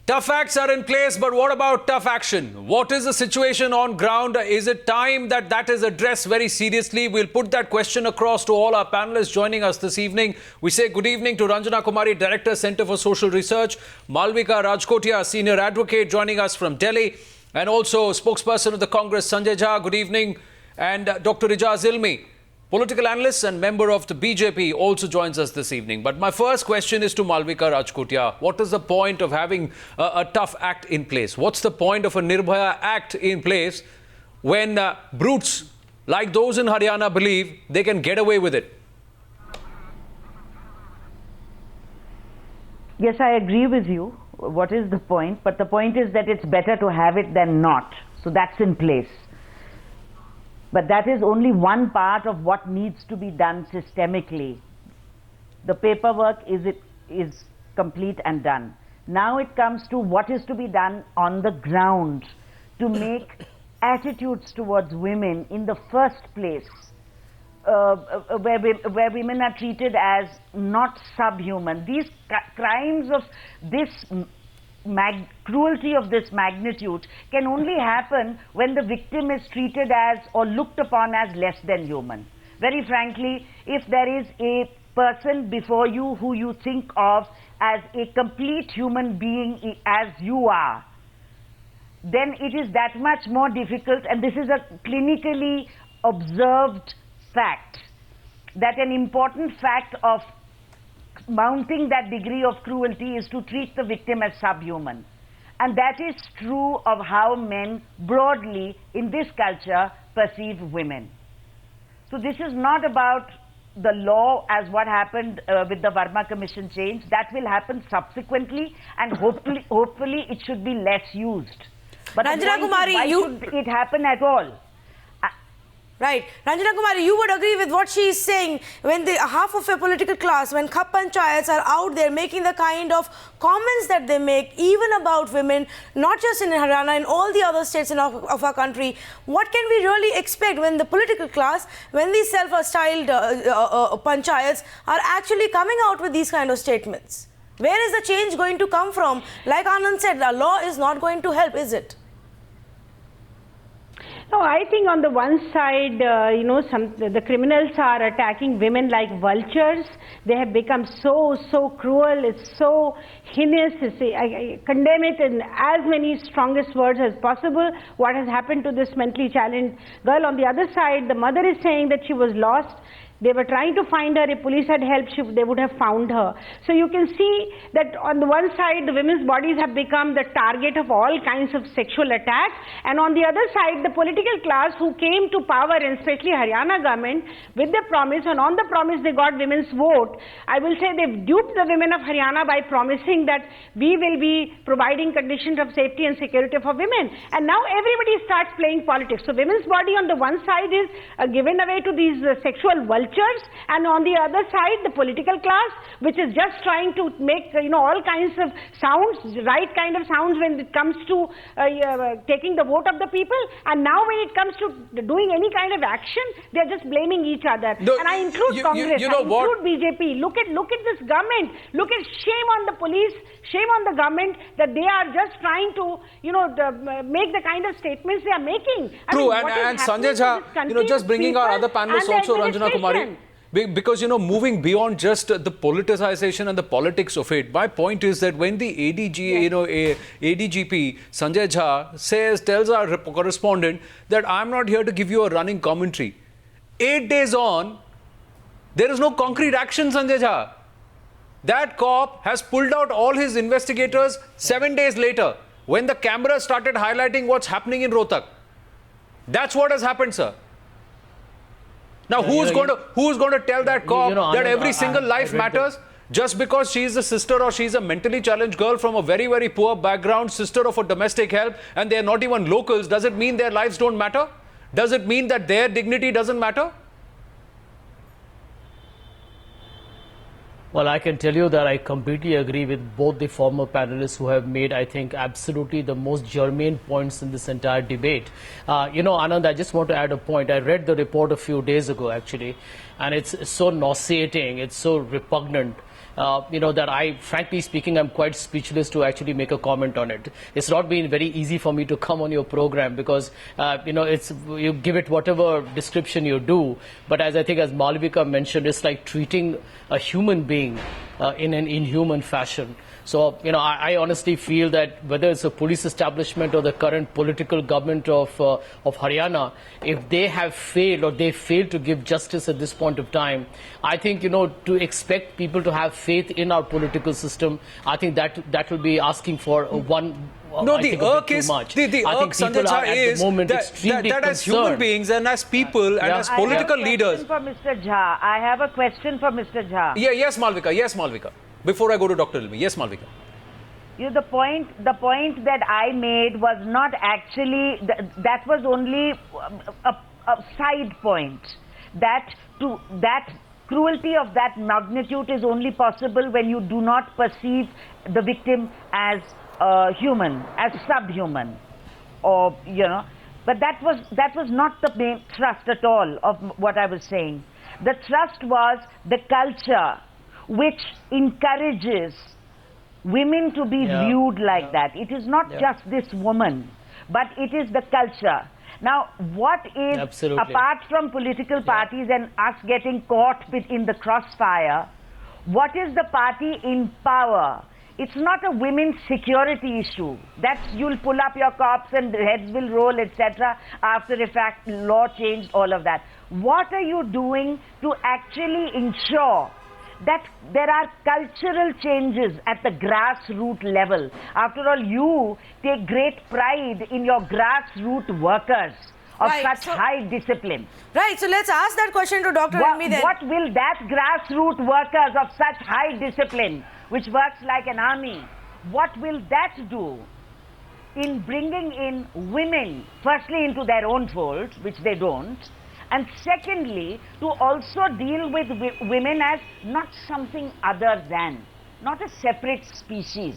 Tough acts are in place, but what about tough action? What is the situation on ground? Is it time that is addressed very seriously? We'll put that question across to all our panelists joining us this evening. We say good evening to Ranjana Kumari, Director, Centre for Social Research, Malvika Rajkotia, Senior Advocate, joining us from Delhi, and also spokesperson of the Congress, Sanjay Jha. Good evening. And Dr. Ijaz Ilmi, political analyst and member of the BJP, also joins us this evening. But my first question is to Malvika Rajkotia. What is the point of having a tough act in place? What's the point of a Nirbhaya act in place when brutes like those in Haryana believe they can get away with it? Yes, I agree with you. What is the point? But the point is that it's better to have it than not. So that's in place. But that is only one part of what needs to be done systemically. The paperwork is complete and done. Now it comes to what is to be done on the ground to make attitudes towards women in the first place, where women are treated as not subhuman. These crimes of this cruelty of this magnitude can only happen when the victim is treated as or looked upon as less than human. Very frankly, if there is a person before you who you think of as a complete human being as you are, then it is that much more difficult, and this is a clinically observed fact, that an important fact of mounting that degree of cruelty is to treat the victim as subhuman. And that is true of how men broadly in this culture perceive women. So this is not about the law as what happened with the Verma Commission change. That will happen subsequently, and hopefully it should be less used. But Ranjana Kumari, why should it happen at all? Right. Ranjana Kumari, you would agree with what she is saying when half of a political class, when Khap Panchayats are out there making the kind of comments that they make, even about women, not just in Haryana, in all the other states of our country. What can we really expect when the political class, when these self-styled panchayats are actually coming out with these kind of statements? Where is the change going to come from? Like Anand said, the law is not going to help, is it? No, I think on the one side, the criminals are attacking women like vultures. They have become so cruel. It's so heinous. I condemn it in as many strongest words as possible. What has happened to this mentally challenged girl? On the other side, the mother is saying that she was lost. They were trying to find her. If police had helped, they would have found her. So you can see that on the one side, the women's bodies have become the target of all kinds of sexual attacks. And on the other side, the political class who came to power, and especially Haryana government, with the promise, and on the promise they got women's vote. I will say they've duped the women of Haryana by promising that we will be providing conditions of safety and security for women. And now everybody starts playing politics. So women's body on the one side is given away to these sexual vultures, and on the other side the political class, which is just trying to make all kinds of sounds, right kind of sounds when it comes to taking the vote of the people, and now when it comes to doing any kind of action, they're just blaming each other. No, and I include Congress, I include BJP. Look at this government. Look at shame on the police, shame on the government that they are just trying to make the kind of statements they are making. True, and Sanjay Jha, just bringing our other panelists also, Ranjana Kumari. Because, moving beyond just the politicization and the politics of it, my point is that when the ADGP, Sanjay Jha, tells our correspondent that I'm not here to give you a running commentary, 8 days on, there is no concrete action, Sanjay Jha. That cop has pulled out all his investigators 7 days later, when the camera started highlighting what's happening in Rohtak. That's what has happened, sir. Now, who's going to tell that cop that every single life matters just because she's a sister or she's a mentally challenged girl from a very, very poor background, sister of a domestic help, and they're not even locals? Does it mean their lives don't matter? Does it mean that their dignity doesn't matter? Well, I can tell you that I completely agree with both the former panelists who have made, I think, absolutely the most germane points in this entire debate. Anand, I just want to add a point. I read the report a few days ago, actually, and it's so nauseating, it's so repugnant that I, frankly speaking, I'm quite speechless to actually make a comment on it. It's not been very easy for me to come on your program because, you give it whatever description you do. But as I think, as Malvika mentioned, it's like treating a human being in an inhuman fashion. So, I honestly feel that whether it's a police establishment or the current political government of Haryana, if they have failed or they failed to give justice at this point of time, I think, to expect people to have faith in our political system, I think that will be asking for one. No, the irk is, the irk, Sanjay Jha, is that as human beings and as people and as political leaders. I have a question for Mr. Jha. I have a question for Mr. Jha. Yeah, yes, Malvika. Before I go to Dr. Ilmi, yes, Malvika. The point that I made was not actually, that was only a side point. That cruelty of that magnitude is only possible when you do not perceive the victim as human, as subhuman, or But that was not the main thrust at all of what I was saying. The thrust was the culture which encourages women to be viewed like that. It is not just this woman, but it is the culture. Now, what is, apart from political parties and us getting caught in the crossfire, what is the party in power? It's not a women's security issue. You'll pull up your cops and the heads will roll, etc. After the fact, law changed, all of that. What are you doing to actually ensure that there are cultural changes at the grassroots level? After all, you take great pride in your grassroots workers of such high discipline. Right, so let's ask that question to Dr. Ilmi then. What will that grassroots workers of such high discipline, which works like an army, what will that do in bringing in women, firstly into their own fold, which they don't, and secondly, to also deal with women as not something other than, not a separate species.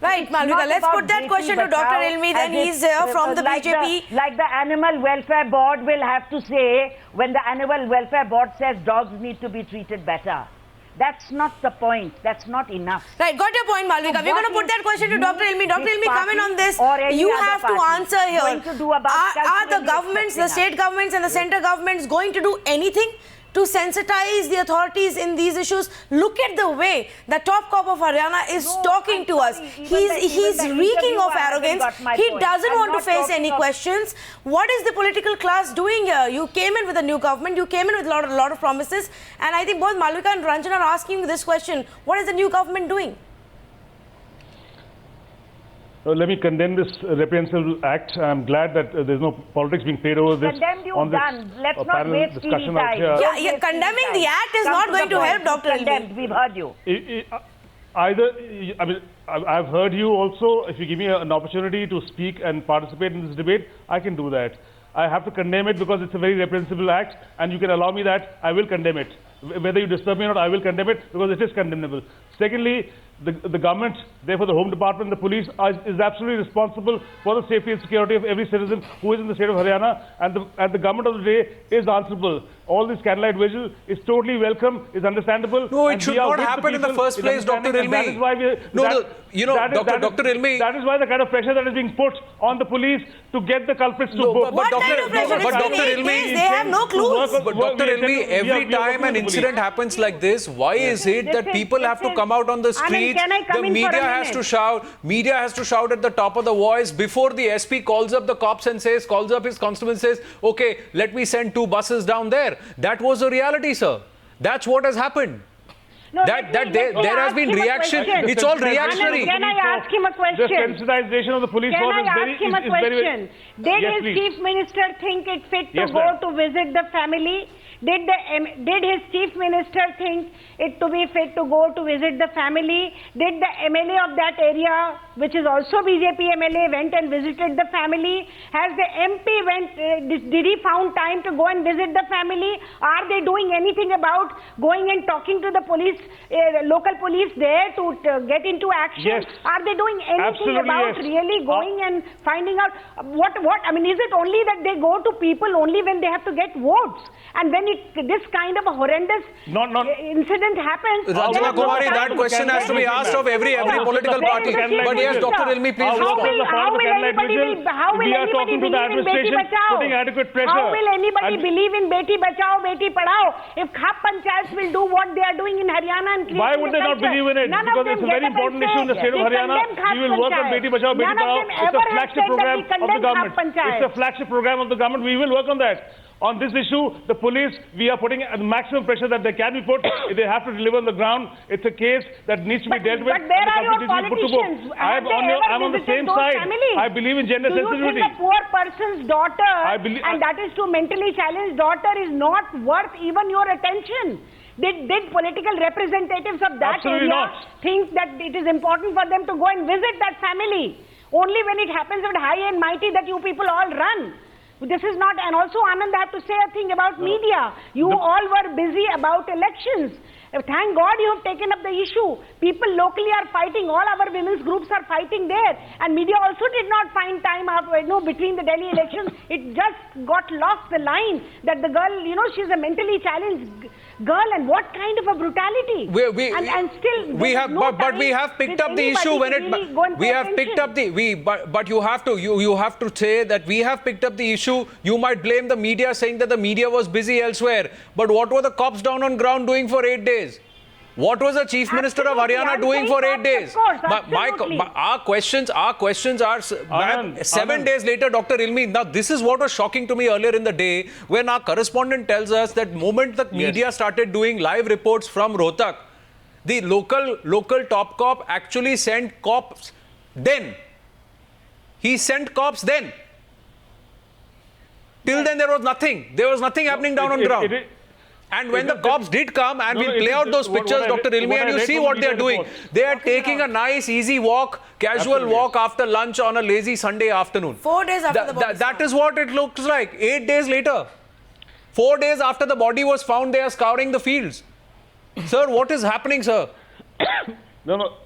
Right, Malvika, let's put that question to Dr. Ilmi, then he's from the BJP. Like the Animal Welfare Board will have to say, when the Animal Welfare Board says dogs need to be treated better. That's not the point. That's not enough. Right, got your point, Malvika. So we're going to put that question to Dr. Ilmi. Dr. Ilmi, come in on this. You have to answer here. Are the governments, the state governments and the central governments going to do anything to sensitize the authorities in these issues? Look at the way the top cop of Haryana is talking to us. He's reeking of arrogance. He doesn't want to face any questions. What is the political class doing here? You came in with a new government. You came in with a lot of promises. And I think both Malvika and Ranjan are asking this question. What is the new government doing? Let me condemn this reprehensible act. I'm glad that there's no politics being played over this. Condemned, you've done. Let's not waste discussion time. Yeah, condemning the act is not going to help, Dr. Ilmi. We've heard you. I've heard you also. If you give me an opportunity to speak and participate in this debate, I can do that. I have to condemn it because it's a very reprehensible act, and you can allow me that, I will condemn it. Whether you disturb me or not, I will condemn it because it is condemnable. Secondly, the government, therefore the Home Department, the police is absolutely responsible for the safety and security of every citizen who is in the state of Haryana, and the government of the day is answerable. All this candlelight vigil is totally welcome, is understandable. No, it should not happen in the first place, Dr. Ilmi. That is why Dr. Ilmi. That is why the kind of pressure that is being put on the police to get the culprits to book. What kind of pressure is being made? They have no clues. But Dr. Ilmi, every time an incident happens like this, why is it that people have to come out on the street? The media has to shout. Media has to shout at the top of the voice before the SP calls up the cops and calls up his constable and says, okay, let me send 2 buses down there. That was the reality, sir. That's what has happened. No, there has been reaction. It's all reactionary. Can I ask him a question? The sensitization of the police Can force I ask him a question? Did his chief minister think it fit to go to visit the family? Did his chief minister think it to be fit to go to visit the family? Did the MLA of that area, which is also BJP MLA, went and visited the family? Has the MP did he found time to go and visit the family? Are they doing anything about going and talking to the police local police there to get into action? Yes. Are they doing anything Absolutely, about yes. really going and finding out what? I mean, is it only that they go to people only when they have to get votes? And when this kind of a horrendous incident happens, Ranjana Kumari, that question has to be asked of every political party. But yes, Dr. Ilmi, please respond. How will anybody believe in Beti Bachao? Putting adequate pressure. How will anybody believe in Beti Bachao, Beti Padhao if Khap Panchayats will do what they are doing in Haryana? And why would they not believe in it? Because it's a very important issue in the state of Haryana. We will work on Beti Bachao, Beti Padhao. It's a flagship program of the government. It's a flagship program of the government. We will work on that. On this issue, the police, we are putting the maximum pressure that they can be put. If they have to deliver on the ground, it's a case that needs to be dealt with. But where are your politicians? I'm on the same side. I believe in gender sensitivity. Do you think a poor person's daughter, and that is to mentally challenged daughter, is not worth even your attention? Did political representatives of that area think that it is important for them to go and visit that family? Only when it happens with high and mighty that you people all run. This is not, and also Anand, I have to say a thing about media. You all were busy about elections. Thank God you have taken up the issue. People locally are fighting. All our women's groups are fighting there. And media also did not find time between the Delhi elections. It just got lost the line that the girl, she's a mentally challenged girl, and what kind of a brutality. We have picked up the issue when but you have to say that we have picked up the issue. You might blame the media, saying that the media was busy elsewhere. But what were the cops down on ground doing for 8 days? What was the Chief Minister of Haryana doing for 8 days? Our questions are Anand, 7 days later, Dr. Ilmi. Now, this is what was shocking to me earlier in the day when our correspondent tells us that moment the media started doing live reports from Rohtak, the local top cop actually sent cops then. He sent cops then. Till then, there was nothing. There was nothing happening down on ground. And when the cops did come, and we'll play out those pictures, Dr. Ilmi, and you see what they're doing. They are taking a nice, easy walk, casual walk after lunch on a lazy Sunday afternoon. 4 days after the body. That is what it looks like. 8 days later. 4 days after the body was found, they are scouring the fields. Sir, what is happening, sir? No.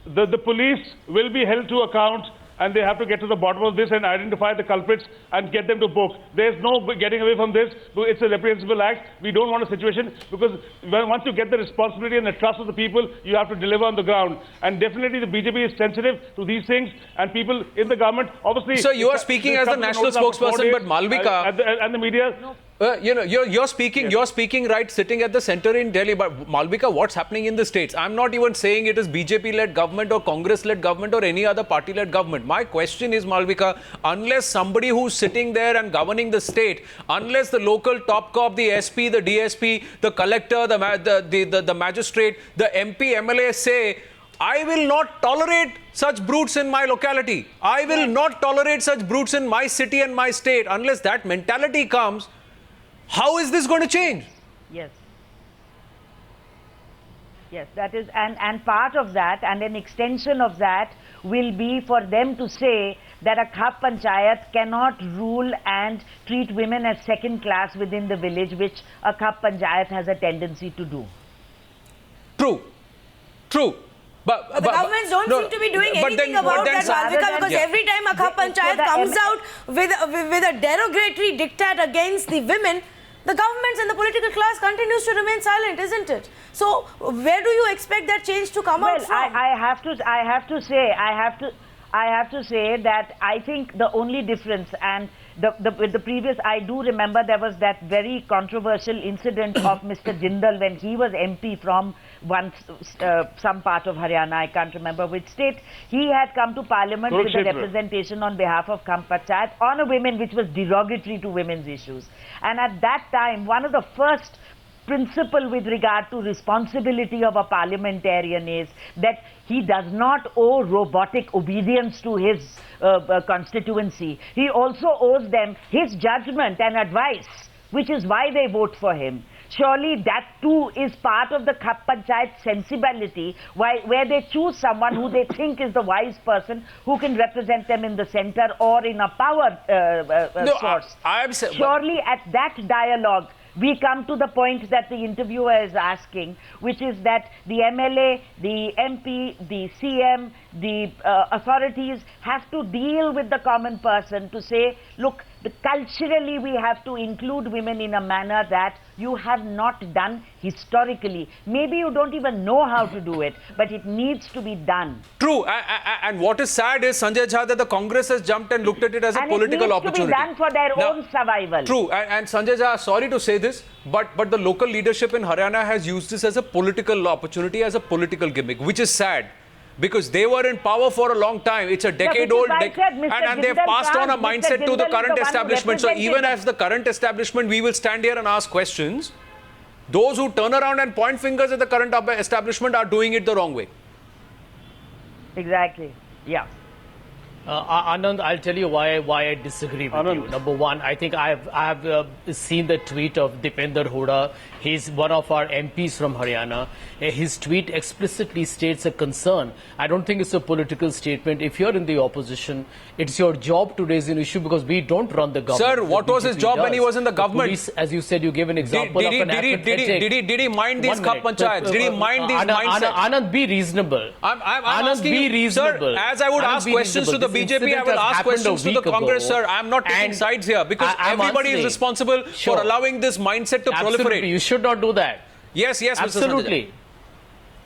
The police will be held to account, and they have to get to the bottom of this and identify the culprits and get them to book. There's no getting away from this. It's a reprehensible act. We don't want a situation, because once you get the responsibility and the trust of the people, you have to deliver on the ground. And definitely the BJP is sensitive to these things, and people in the government, obviously... Sir, you are speaking as the national spokesperson, but Malvika... And the media... No. You're speaking right, sitting at the center in Delhi. But Malvika, what's happening in the states? I'm not even saying it is BJP-led government or Congress-led government or any other party-led government. My question is, Malvika, unless somebody who's sitting there and governing the state, unless the local top cop, the SP, the DSP, the collector, the magistrate, the MP, MLA say, I will not tolerate such brutes in my locality. I will not tolerate such brutes in my city and my state. Unless that mentality comes, how is this going to change? Yes. Yes, that is, and part of that, and an extension of that, will be for them to say that a Khap Panchayat cannot rule and treat women as second class within the village, which a Khap Panchayat has a tendency to do. True. But the governments don't seem to be doing anything about that, Malvika, because every time a Khap Panchayat comes out with a derogatory diktat against the women, the governments and the political class continues to remain silent, isn't it? So, where do you expect that change to come out from? I have to say that I think the only difference, and with the previous, I do remember there was that very controversial incident of Mr. Jindal when he was MP from some part of Haryana, I can't remember which state. He had come to Parliament with a representation on behalf of Khap Panchayat on a women, which was derogatory to women's issues. And at that time, one of the first principle with regard to responsibility of a parliamentarian is that he does not owe robotic obedience to his constituency. He also owes them his judgment and advice, which is why they vote for him. Surely that too is part of the Khap Panchayat sensibility, where they choose someone who they think is the wise person who can represent them in the center or in a power source. Surely at that dialogue, we come to the point that the interviewer is asking, which is that the MLA, the MP, the CM, the authorities have to deal with the common person to say, look, culturally we have to include women in a manner that you have not done historically. Maybe you don't even know how to do it, but it needs to be done. True. And what is sad is, Sanjay Jha, that the Congress has jumped and looked at it as a political opportunity. And it needs to be done for their own survival. True. And Sanjay Jha, sorry to say this, but the local leadership in Haryana has used this as a political opportunity, as a political gimmick, which is sad. Because they were in power for a long time. It's a decade-old, and they've passed on a mindset to the current establishment. So even as the current establishment, we will stand here and ask questions. Those who turn around and point fingers at the current establishment are doing it the wrong way. Exactly. Yeah. Anand, I'll tell you why I disagree with you. Number one, I think I have seen the tweet of Dipender Hooda. He's one of our MPs from Haryana. His tweet explicitly states a concern. I don't think it's a political statement. If you're in the opposition, it's your job to raise an issue because we don't run the government. Sir, what was his job when he was in the government? Police, as you said, you gave an example of an apathetic... Did he mind these cup panchayats? Did he mind these mindsets? Anand, be reasonable. I'm Anand, asking be you, reasonable. Sir, as I would ask questions to the BJP, I will ask questions to the Congress, sir. I'm not taking sides here because everybody is responsible for allowing this mindset to proliferate. You should not do that. Yes, absolutely. Mr.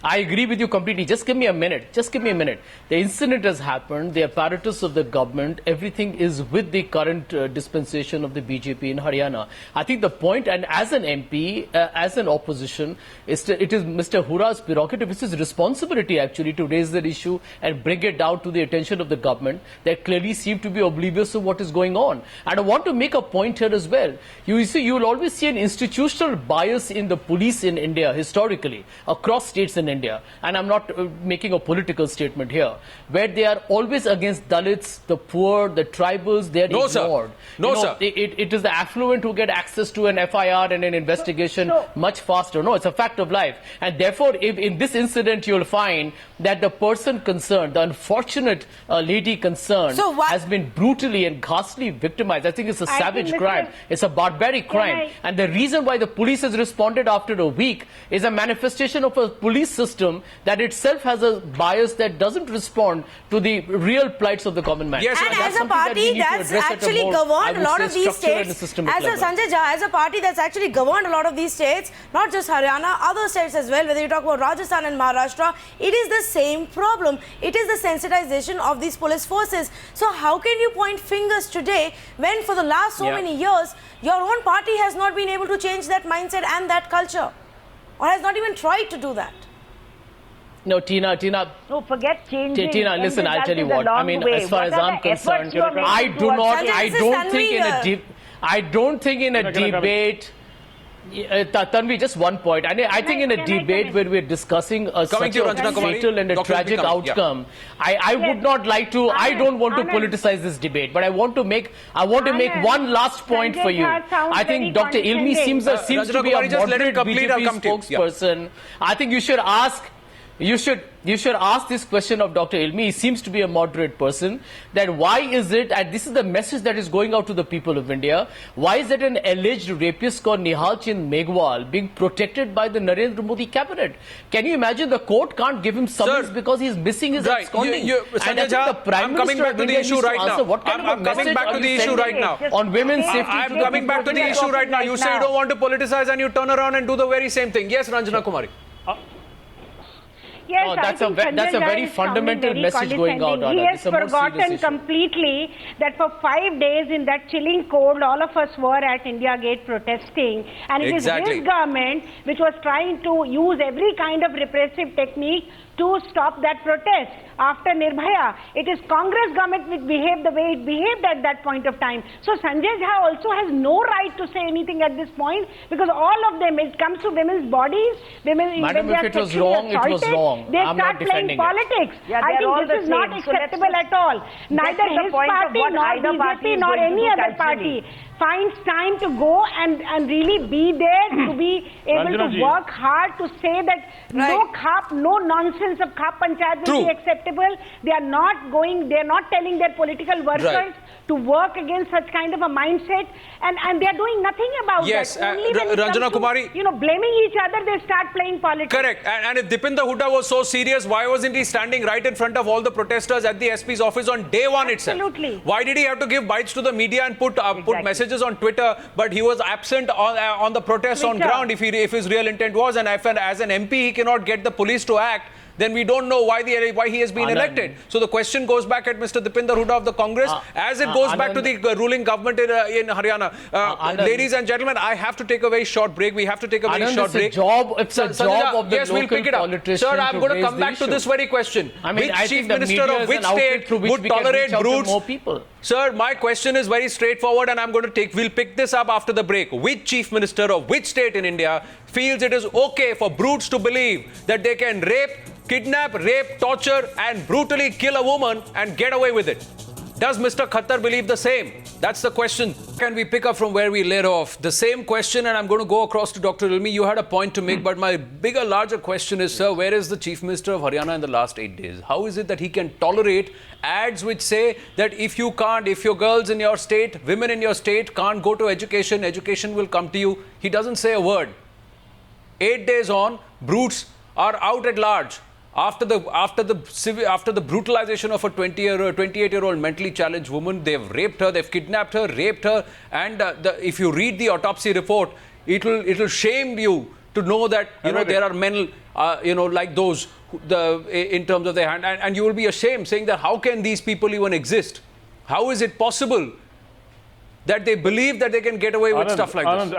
I agree with you completely. Just give me a minute. Just give me a minute. The incident has happened. The apparatus of the government, everything is with the current dispensation of the BJP in Haryana. I think the point, and as an MP, as an opposition, it is Mr. Hura's prerogative. It's his responsibility actually to raise that issue and bring it down to the attention of the government that clearly seem to be oblivious of what is going on. And I want to make a point here as well. You see, you will always see an institutional bias in the police in India historically, across states in India. And I'm not making a political statement here, where they are always against Dalits, the poor, the tribals, they are ignored. Sir. It is the affluent who get access to an FIR and an investigation much faster. No, it's a fact of life. And therefore, if in this incident, you'll find that the person concerned, the unfortunate lady concerned, has been brutally and ghastly victimized. I think it's a savage crime. It's a barbaric crime. And the reason why the police has responded after a week is a manifestation of a police system that itself has a bias that doesn't respond to the real plights of the common man. Yes, and as a party that's actually governed a lot of these states, as a party that's actually governed a lot of these states, not just Haryana, other states as well, whether you talk about Rajasthan and Maharashtra, it is the same problem. It is the sensitization of these police forces. So how can you point fingers today when for the last so many years, your own party has not been able to change that mindset and that culture, or has not even tried to do that? No, Tina. No, forget changing. Tina, listen, I'll tell you what. I mean, as far as I'm concerned, I don't think in a debate. Tanvi, just one point. I think in a debate where we're discussing such a fatal and a tragic outcome, I would not like to. I don't want to politicize this debate, but I want to make one last point for you. I think Dr. Ilmi seems to be a moderate BJP spokesperson. I think you should ask. You should ask this question of Dr. Ilmi. He seems to be a moderate person. That why is it, and this is the message that is going out to the people of India, why is that an alleged rapist called Nihal Chand Meghwal being protected by the Narendra Modi cabinet? Can you imagine the court can't give him summons because he's missing his absconding? I'm coming back to the issue right now. I'm coming back to the issue right now. On women's safety. I'm coming back to the issue right now. You say you don't want to politicize and you turn around and do the very same thing. Yes, Ranjana Kumari. Yes, that's a very fundamental message going out. He has forgotten completely that for 5 days in that chilling cold, all of us were at India Gate protesting. And it is his government which was trying to use every kind of repressive technique to stop that protest. After Nirbhaya, it is Congress government which behaved the way it behaved at that point of time. So Sanjay Jha also has no right to say anything at this point because all of them, it comes to women's bodies, Madam, if it was wrong, it was wrong. They start playing politics. I think this is not acceptable at all. Neither his party, nor BJP, nor any other party. finds time to go and really be there, to be able to work hard, to say that no nonsense of khap panchayat will be acceptable. They are not telling their political workers to work against such kind of a mindset, and they are doing nothing about that. Only when Ranjana Kumari, blaming each other, they start playing politics. Correct. And if Dipinder Hooda was so serious, why wasn't he standing right in front of all the protesters at the SP's office on day one itself? Absolutely. Why did he have to give bites to the media and put messages on Twitter, but he was absent on the protests on ground if his real intent was, and if as an MP he cannot get the police to act, then we don't know why he has been elected. So the question goes back at Mr. Dipinder Hooda of the Congress, as it goes back to the ruling government in Haryana. Ladies and gentlemen, I have to take a very short break. We have to take a very short break. It's a job of the yes, we'll pick it up. Sir, I'm going to come back to this very question. Which chief minister of which state would tolerate brutes? Sir, my question is very straightforward, and we'll pick this up after the break. Which chief minister of which state in India feels it is okay for brutes to believe that they can kidnap, rape, torture and brutally kill a woman and get away with it? Does Mr. Khattar believe the same? That's the question. Can we pick up from where we led off? The same question, and I'm going to go across to Dr. Ilmi. You had a point to make, but my bigger, larger question is, sir, where is the Chief Minister of Haryana in the last 8 days? How is it that he can tolerate ads which say that if your girls in your state, women in your state can't go to education, education will come to you? He doesn't say a word. 8 days on, brutes are out at large. After the brutalization of a 28-year-old mentally challenged woman, they've raped her, they've kidnapped her, raped her, and if you read the autopsy report, it'll shame you to know that there are men like those in terms of their hand, and you will be ashamed saying that how can these people even exist? How is it possible that they believe that they can get away with stuff like this?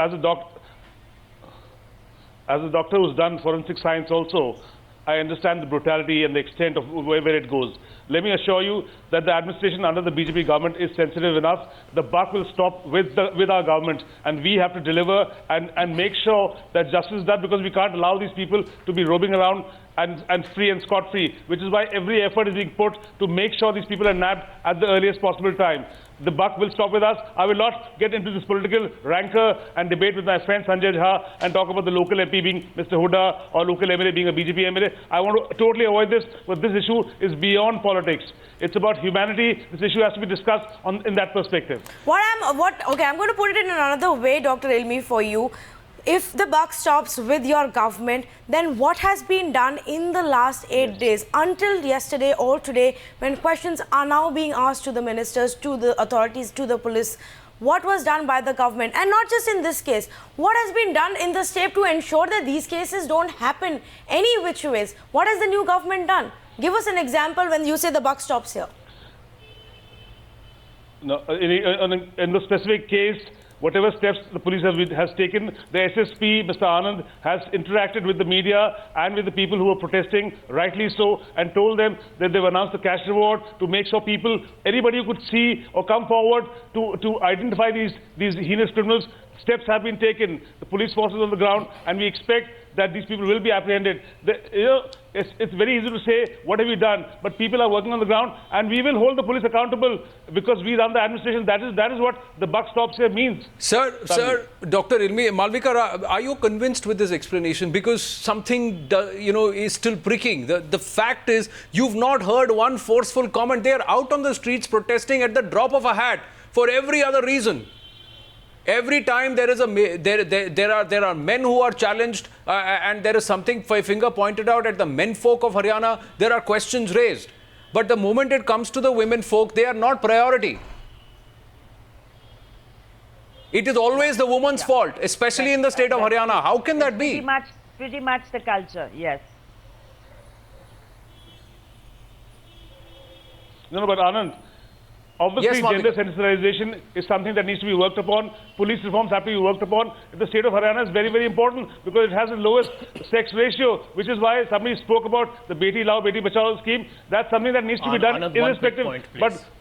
As a doctor who's done forensic science also, I understand the brutality and the extent of where it goes. Let me assure you that the administration under the BJP government is sensitive enough. The buck will stop with our government, and we have to deliver and make sure that justice is done, because we can't allow these people to be roaming around and free and scot-free, which is why every effort is being put to make sure these people are nabbed at the earliest possible time. The buck will stop with us. I will not get into this political rancor and debate with my friend Sanjay Jha and talk about the local MP being Mr. Hooda or local MLA being a BJP MLA. I want to totally avoid this, but this issue is beyond politics. It's about humanity. This issue has to be discussed in that perspective. Okay, I'm going to put it in another way, Dr. Ilmi, for you. If the buck stops with your government, then what has been done in the last 8 days until yesterday or today, when questions are now being asked to the ministers, to the authorities, to the police? What was done by the government? And not just in this case, what has been done in the state to ensure that these cases don't happen any which ways? What has the new government done? Give us an example when you say the buck stops here. No, in the specific case, whatever steps the police has taken, the SSP, Mr. Anand, has interacted with the media and with the people who were protesting, rightly so, and told them that they've announced the cash reward to make sure anybody who could see or come forward to identify these heinous criminals. Steps have been taken, the police forces on the ground, and we expect that these people will be apprehended. It's very easy to say, what have we done? But people are working on the ground, and we will hold the police accountable because we run the administration. That is what the buck stops here means. Sir, Dr. Ilmi, Malvika, are you convinced with this explanation? Because something, is still pricking. The fact is, you've not heard one forceful comment. They are out on the streets protesting at the drop of a hat for every other reason. Every time there are men who are challenged, and there is something finger pointed out at the men folk of Haryana, there are questions raised. But the moment it comes to the women folk, they are not priority. It is always the woman's fault, especially in the state of Haryana. How can that be? Pretty much the culture, yes. No, but Anand, obviously, yes, gender sensitization is something that needs to be worked upon. Police reforms have to be worked upon. The state of Haryana is very, very important because it has the lowest sex ratio, which is why somebody spoke about the Beti Lao, Beti Bachao scheme. That's something that needs to be done irrespective.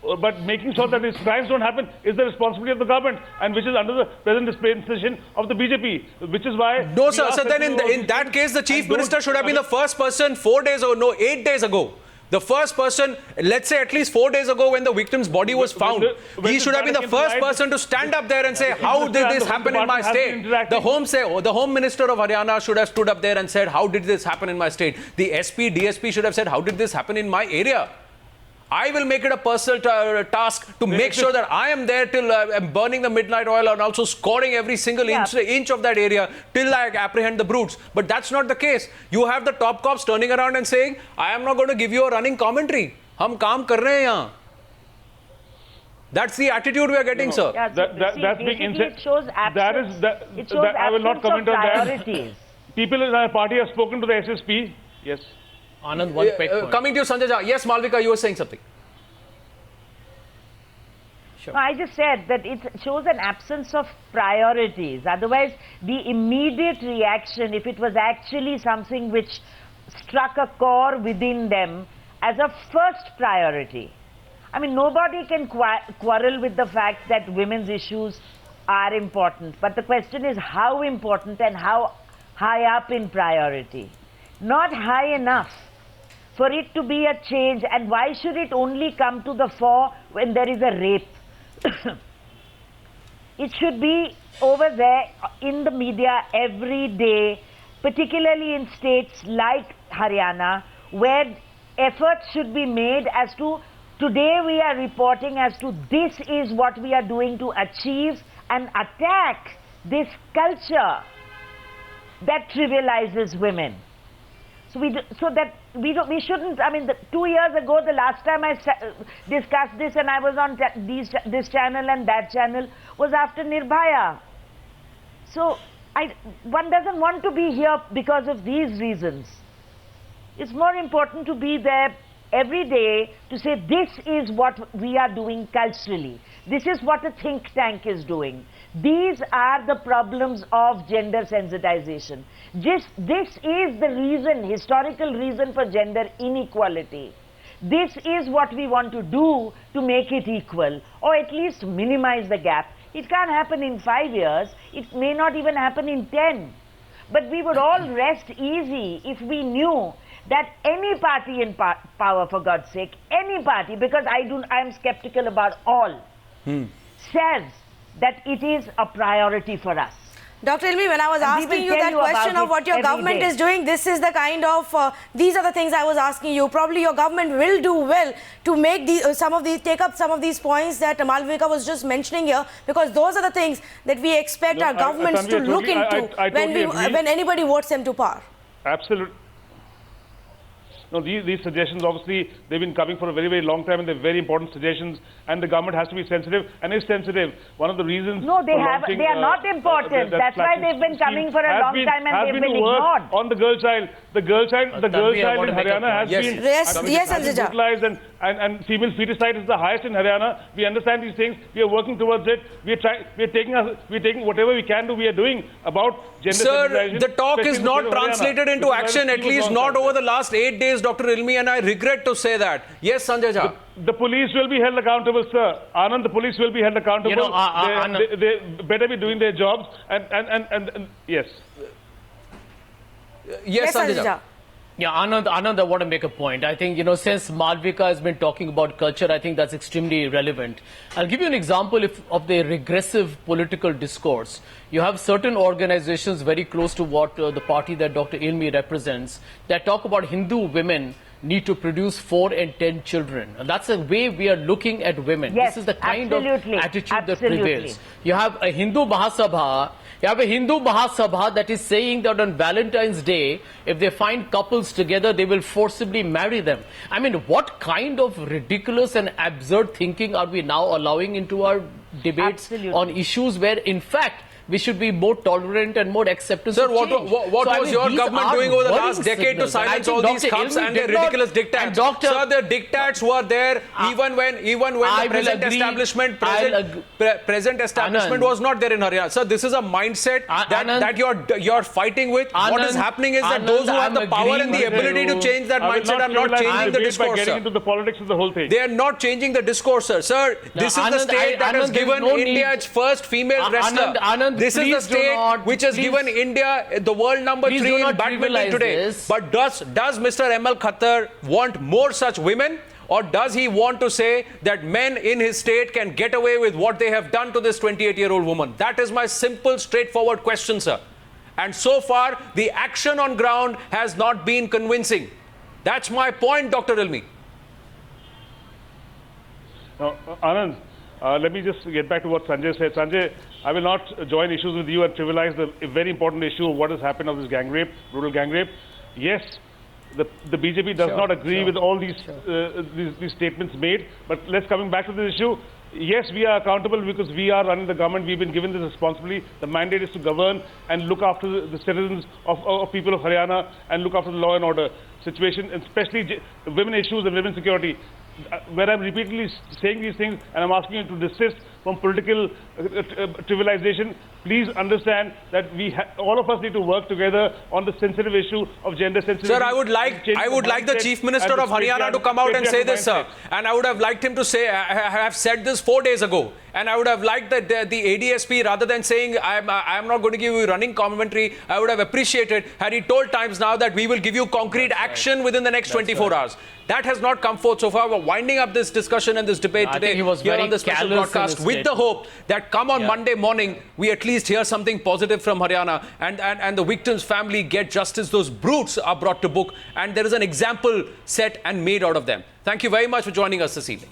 But making sure that these crimes don't happen is the responsibility of the government, and which is under the present dispensation of the BJP, which is why... No, sir. So then in that case, the Chief Minister should have been the first person 8 days ago. The first person, let's say at least 4 days ago when the victim's body was found, he should have been the first person to stand up there and say, how did this happen in my state? The Home Minister of Haryana should have stood up there and said, how did this happen in my state? The SP, DSP should have said, how did this happen in my area? I will make it a personal task to make sure that I am there till I'm burning the midnight oil and also scoring every single inch of that area till I apprehend the brutes. But that's not the case. You have the top cops turning around and saying, I am not going to give you a running commentary. Hum kaam kar rahe hain yahan. That's the attitude we are getting, sir. Yeah, That's being it shows absence. It shows I will not comment on priorities. that. People in our party have spoken to the SSP. Yes. Anand, one quick point. Coming to you, Sanjay Jha. Yes, Malvika, you were saying something. No, I just said that it shows an absence of priorities. Otherwise, the immediate reaction, if it was actually something which struck a core within them as a first priority. I mean, nobody can quarrel with the fact that women's issues are important. But the question is how important and how high up in priority. Not high enough for it to be a change. And why should it only come to the fore when there is a rape? It should be over there in the media every day, particularly in states like Haryana, where efforts should be made as to, today we are reporting as to this is what we are doing to achieve and attack this culture that trivializes women. So we shouldn't. I mean, 2 years ago, the last time I discussed this, and I was on this channel and that channel, was after Nirbhaya. So one doesn't want to be here because of these reasons. It's more important to be there every day to say this is what we are doing culturally. This is what a think tank is doing. These are the problems of gender sensitization. This is the reason, historical reason for gender inequality. This is what we want to do to make it equal, or at least minimize the gap. It can't happen in 5 years. It may not even happen in 10. But we would all rest easy if we knew that any party in power, for God's sake, any party, because I am skeptical about all, says that it is a priority for us. Dr. Ilmi, when I was asking you that question of what your government is doing, this is the kind of, these are the things I was asking you. Probably your government will do well to make take up some of these points that Malvika was just mentioning here, because those are the things that we expect our governments to look into when anybody votes them to power. Absolutely. No, these suggestions, obviously, they've been coming for a very, very long time, and they're very important suggestions, and the government has to be sensitive, and is sensitive. One of the reasons... No, they are not important. That's why they've been coming for a long time, and they've been ignored. On the girl child. The girl child in Haryana has been utilized, and female feticide is the highest in Haryana. We understand these things. We are working towards it. We're taking whatever we can do. We are doing about gender sensitization. Sir, the talk is not translated into action, at least not over the last 8 days, Dr. Ilmi, and I regret to say that. Yes, Sanjay Jha. The police will be held accountable, sir. Anand, the police will be held accountable. You know, they better be doing their jobs. And yes. Yes, Sanjay Jha. Yeah, Anand, I want to make a point. I think, since Malvika has been talking about culture, I think that's extremely relevant. I'll give you an example of the regressive political discourse. You have certain organizations very close to what the party that Dr. Ilmi represents that talk about Hindu women need to produce 4 and 10 children. And that's the way we are looking at women. Yes, this is the kind of attitude that absolutely prevails. You have a Hindu Mahasabha. You have a Hindu Mahasabha that is saying that on Valentine's Day, if they find couples together, they will forcibly marry them. I mean, what kind of ridiculous and absurd thinking are we now allowing into our debates on issues where, in fact, we should be more tolerant and more accepting. Sir, what was your government doing over the last decade to silence all these cups and their ridiculous diktats? Sir, the diktats were there even when the present establishment was not there in Haryana. Sir, this is a mindset that you're fighting with. What is happening is that those who have the power and the ability to change that mindset are not changing the discourse. Getting into the politics of the whole thing. They are not changing the discourse, sir. Sir, this is the state that has given India its first female wrestler. Anand, this is the please do state not- which has please- given India the world number Please 3 do in not badminton trivialize today. this. But does Mr. M.L. Khattar want more such women? Or does he want to say that men in his state can get away with what they have done to this 28-year-old woman? That is my simple, straightforward question, sir. And so far, the action on ground has not been convincing. That's my point, Dr. Ilmi. Now, Anand, let me just get back to what Sanjay said. Sanjay, I will not join issues with you and trivialize the very important issue of what has happened of this gang rape, brutal gang rape. Yes, the BJP does not agree with all these statements made. But let's coming back to this issue. Yes, we are accountable because we are running the government. We've been given this responsibility. The mandate is to govern and look after the citizens of people of Haryana and look after the law and order situation, especially women issues and women security. Where I'm repeatedly saying these things and I'm asking you to desist from political trivialization, please understand that all of us need to work together on the sensitive issue of gender sensitivity. Sir, I would like the Chief Minister of Haryana to come out and say this, sir. And I would have liked him to say, I have said this 4 days ago. And I would have liked that the ADSP, rather than saying, I'm not going to give you running commentary, I would have appreciated had he told Times Now that we will give you concrete action within the next 24 hours. That has not come forth so far. We're winding up this discussion and this debate today here on the special broadcast with the hope that come on Monday morning, we at least hear something positive from Haryana and the victim's family get justice. Those brutes are brought to book and there is an example set and made out of them. Thank you very much for joining us this evening.